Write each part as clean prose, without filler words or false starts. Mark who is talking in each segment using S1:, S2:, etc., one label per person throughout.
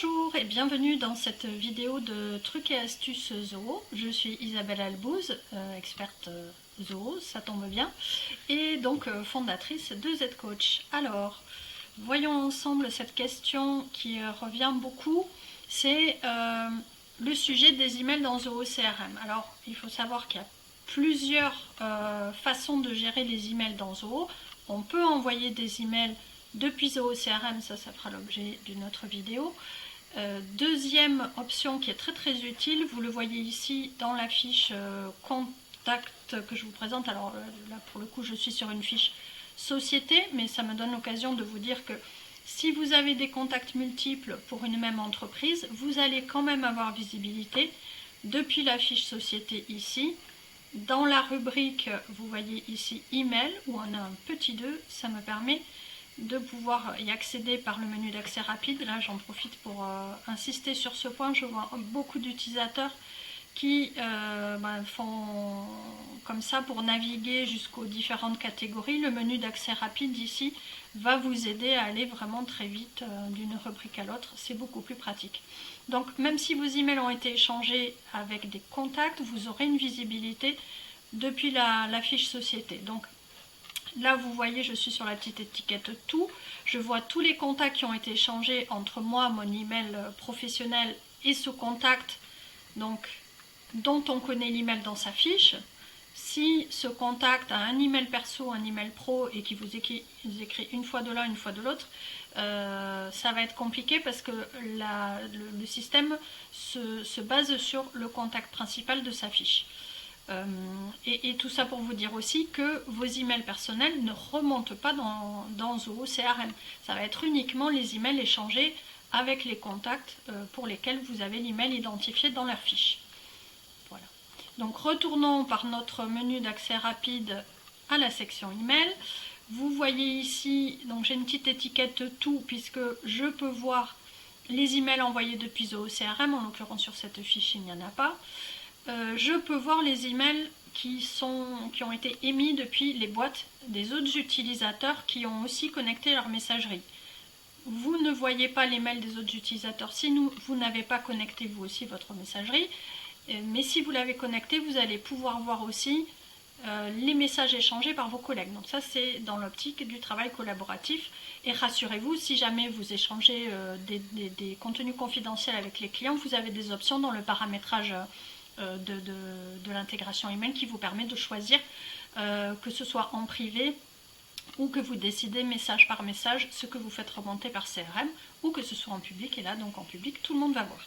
S1: Bonjour et bienvenue dans cette vidéo de trucs et astuces Zoho. Je suis Isabelle Albouze, experte Zoho, ça tombe bien, et donc fondatrice de Z-Coach. Alors, voyons ensemble cette question qui revient beaucoup, c'est le sujet des emails dans Zoho CRM. Alors, il faut savoir qu'il y a plusieurs façons de gérer les emails dans Zoho. On peut envoyer des emails depuis Zoho CRM, ça fera l'objet d'une autre vidéo. Deuxième option qui est très utile, vous le voyez ici dans la fiche contact que je vous présente. Alors là pour le coup je suis sur une fiche société, mais ça me donne l'occasion de vous dire que si vous avez des contacts multiples pour une même entreprise, vous allez quand même avoir visibilité depuis la fiche société ici. Dans la rubrique, vous voyez ici email où on a un petit 2, ça me permet de pouvoir y accéder par le menu d'accès rapide. Là j'en profite pour insister sur ce point. Je vois beaucoup d'utilisateurs qui font comme ça pour naviguer jusqu'aux différentes catégories. Le menu d'accès rapide ici va vous aider à aller vraiment très vite d'une rubrique à l'autre, c'est beaucoup plus pratique. Donc même si vos emails ont été échangés avec des contacts, vous aurez une visibilité depuis la fiche société. Donc là, vous voyez, je suis sur la petite étiquette tout. Je vois tous les contacts qui ont été échangés entre moi, mon email professionnel et ce contact, donc, dont on connaît l'email dans sa fiche. Si ce contact a un email perso, un email pro et qui vous écrit une fois de l'un, une fois de l'autre, ça va être compliqué parce que le système se base sur le contact principal de sa fiche. Et tout ça pour vous dire aussi que vos emails personnels ne remontent pas dans Zoho CRM. Ça va être uniquement les emails échangés avec les contacts pour lesquels vous avez l'email identifié dans leur fiche. Voilà. Donc retournons par notre menu d'accès rapide à la section email. Vous voyez ici, donc j'ai une petite étiquette tout puisque je peux voir les emails envoyés depuis Zoho CRM. En l'occurrence sur cette fiche il n'y en a pas. Je peux voir les emails qui ont été émis depuis les boîtes des autres utilisateurs qui ont aussi connecté leur messagerie. Vous ne voyez pas les mails des autres utilisateurs si vous n'avez pas connecté vous aussi votre messagerie, mais si vous l'avez connecté, vous allez pouvoir voir aussi les messages échangés par vos collègues. Donc ça c'est dans l'optique du travail collaboratif. Et rassurez-vous, si jamais vous échangez des contenus confidentiels avec les clients, vous avez des options dans le paramétrage de l'intégration email qui vous permet de choisir que ce soit en privé ou que vous décidez message par message ce que vous faites remonter par CRM ou que ce soit en public. Et là donc en public tout le monde va voir.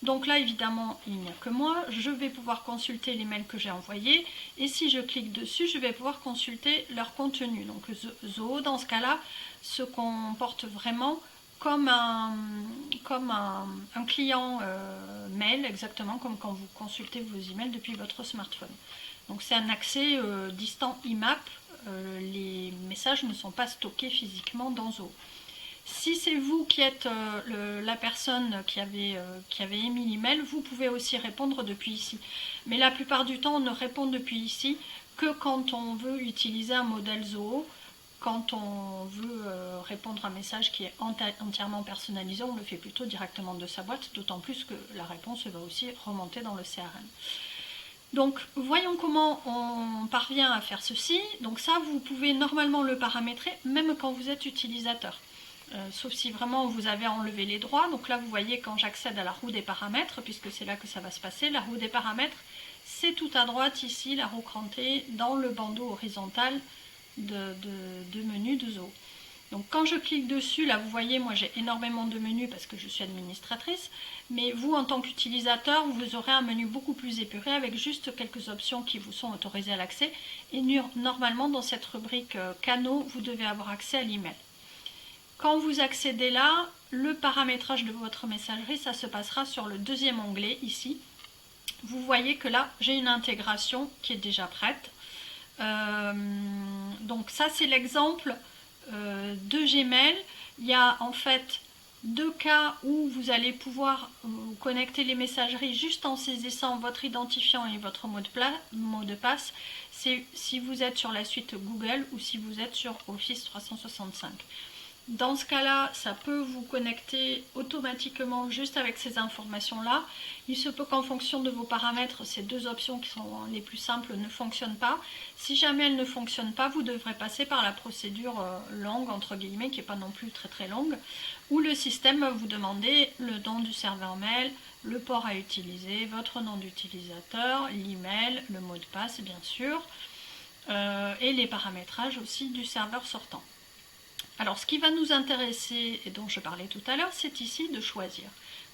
S1: Donc là évidemment il n'y a que moi, je vais pouvoir consulter les mails que j'ai envoyés et si je clique dessus je vais pouvoir consulter leur contenu. Donc Zoho dans ce cas là se comporte vraiment comme un client mail, exactement comme quand vous consultez vos emails depuis votre smartphone. Donc c'est un accès distant IMAP, les messages ne sont pas stockés physiquement dans Zoho. Si c'est vous qui êtes la personne qui avait émis l'email, vous pouvez aussi répondre depuis ici. Mais la plupart du temps, on ne répond depuis ici que quand on veut utiliser un modèle Zoho. Quand on veut répondre à un message qui est entièrement personnalisé, on le fait plutôt directement de sa boîte, d'autant plus que la réponse va aussi remonter dans le CRM. Donc voyons comment on parvient à faire ceci. Donc ça, vous pouvez normalement le paramétrer même quand vous êtes utilisateur. Sauf si vraiment vous avez enlevé les droits. Donc là vous voyez quand j'accède à la roue des paramètres, puisque c'est là que ça va se passer, la roue des paramètres, c'est tout à droite ici, la roue crantée, dans le bandeau horizontal de menus de Zoho. Donc quand je clique dessus, là vous voyez, moi j'ai énormément de menus parce que je suis administratrice, mais vous en tant qu'utilisateur, vous aurez un menu beaucoup plus épuré avec juste quelques options qui vous sont autorisées à l'accès. Et normalement dans cette rubrique canaux, vous devez avoir accès à l'email. Quand vous accédez là, le paramétrage de votre messagerie, ça se passera sur le deuxième onglet ici. Vous voyez que là, j'ai une intégration qui est déjà prête. Donc ça c'est l'exemple de Gmail. Il y a en fait deux cas où vous allez pouvoir connecter les messageries juste en saisissant votre identifiant et votre mot de passe. C'est si vous êtes sur la suite Google ou si vous êtes sur Office 365. Dans ce cas-là, ça peut vous connecter automatiquement juste avec ces informations-là. Il se peut qu'en fonction de vos paramètres, ces deux options qui sont les plus simples ne fonctionnent pas. Si jamais elles ne fonctionnent pas, vous devrez passer par la procédure longue, entre guillemets, qui n'est pas non plus très très longue, où le système va vous demander le nom du serveur mail, le port à utiliser, votre nom d'utilisateur, l'email, le mot de passe bien sûr, et les paramétrages aussi du serveur sortant. Alors ce qui va nous intéresser, et dont je parlais tout à l'heure, c'est ici de choisir.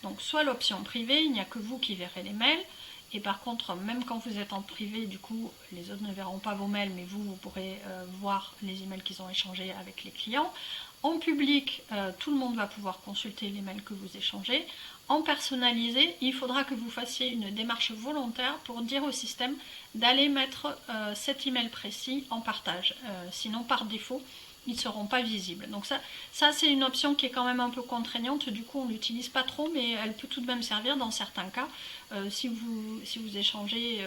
S1: Donc soit l'option privée, il n'y a que vous qui verrez les mails, et par contre, même quand vous êtes en privé, du coup, les autres ne verront pas vos mails, mais vous pourrez voir les emails qu'ils ont échangés avec les clients. En public, tout le monde va pouvoir consulter les mails que vous échangez. En personnalisé, il faudra que vous fassiez une démarche volontaire pour dire au système d'aller mettre cet email précis en partage. Sinon, par défaut, ils ne seront pas visibles. Donc ça c'est une option qui est quand même un peu contraignante, du coup on ne l'utilise pas trop, mais elle peut tout de même servir dans certains cas, si vous échangez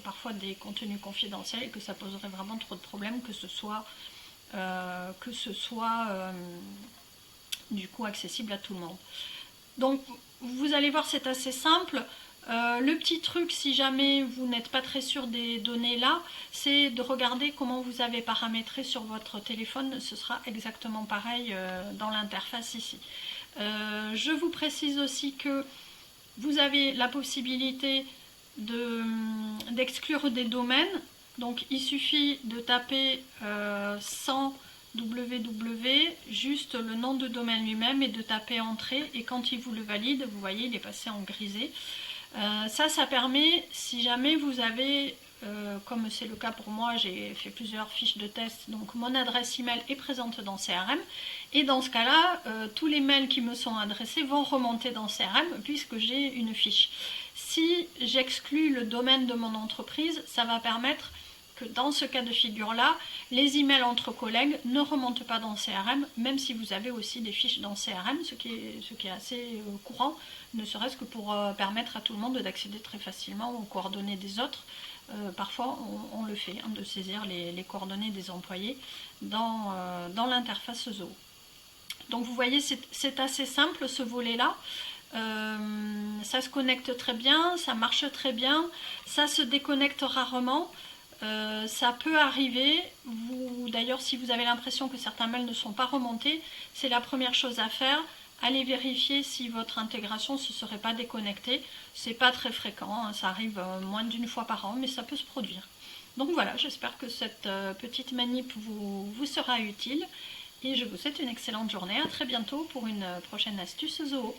S1: parfois des contenus confidentiels et que ça poserait vraiment trop de problèmes, que ce soit du coup accessible à tout le monde. Donc vous allez voir, c'est assez simple. Le petit truc, si jamais vous n'êtes pas très sûr des données là, c'est de regarder comment vous avez paramétré sur votre téléphone. Ce sera exactement pareil dans l'interface ici. Je vous précise aussi que vous avez la possibilité d'exclure des domaines. Donc il suffit de taper sans www, juste le nom de domaine lui-même, et de taper entrée, et quand il vous le valide, vous voyez, il est passé en grisé. Ça permet, si jamais vous avez, comme c'est le cas pour moi, j'ai fait plusieurs fiches de test, donc mon adresse email est présente dans CRM, et dans ce cas-là, tous les mails qui me sont adressés vont remonter dans CRM, puisque j'ai une fiche. Si j'exclus le domaine de mon entreprise, ça va permettre que dans ce cas de figure-là, les emails entre collègues ne remontent pas dans CRM, même si vous avez aussi des fiches dans CRM, ce qui est assez courant, ne serait-ce que pour permettre à tout le monde d'accéder très facilement aux coordonnées des autres. Parfois, on le fait, de saisir les coordonnées des employés dans l'interface Zoho. Donc vous voyez, c'est assez simple ce volet-là. Ça se connecte très bien, ça marche très bien, ça se déconnecte rarement. Ça peut arriver, d'ailleurs si vous avez l'impression que certains mails ne sont pas remontés, c'est la première chose à faire, allez vérifier si votre intégration ne se serait pas déconnectée. C'est pas très fréquent, ça arrive moins d'une fois par an, mais ça peut se produire. Donc voilà, j'espère que cette petite manip vous sera utile, et je vous souhaite une excellente journée, à très bientôt pour une prochaine astuce Zoho.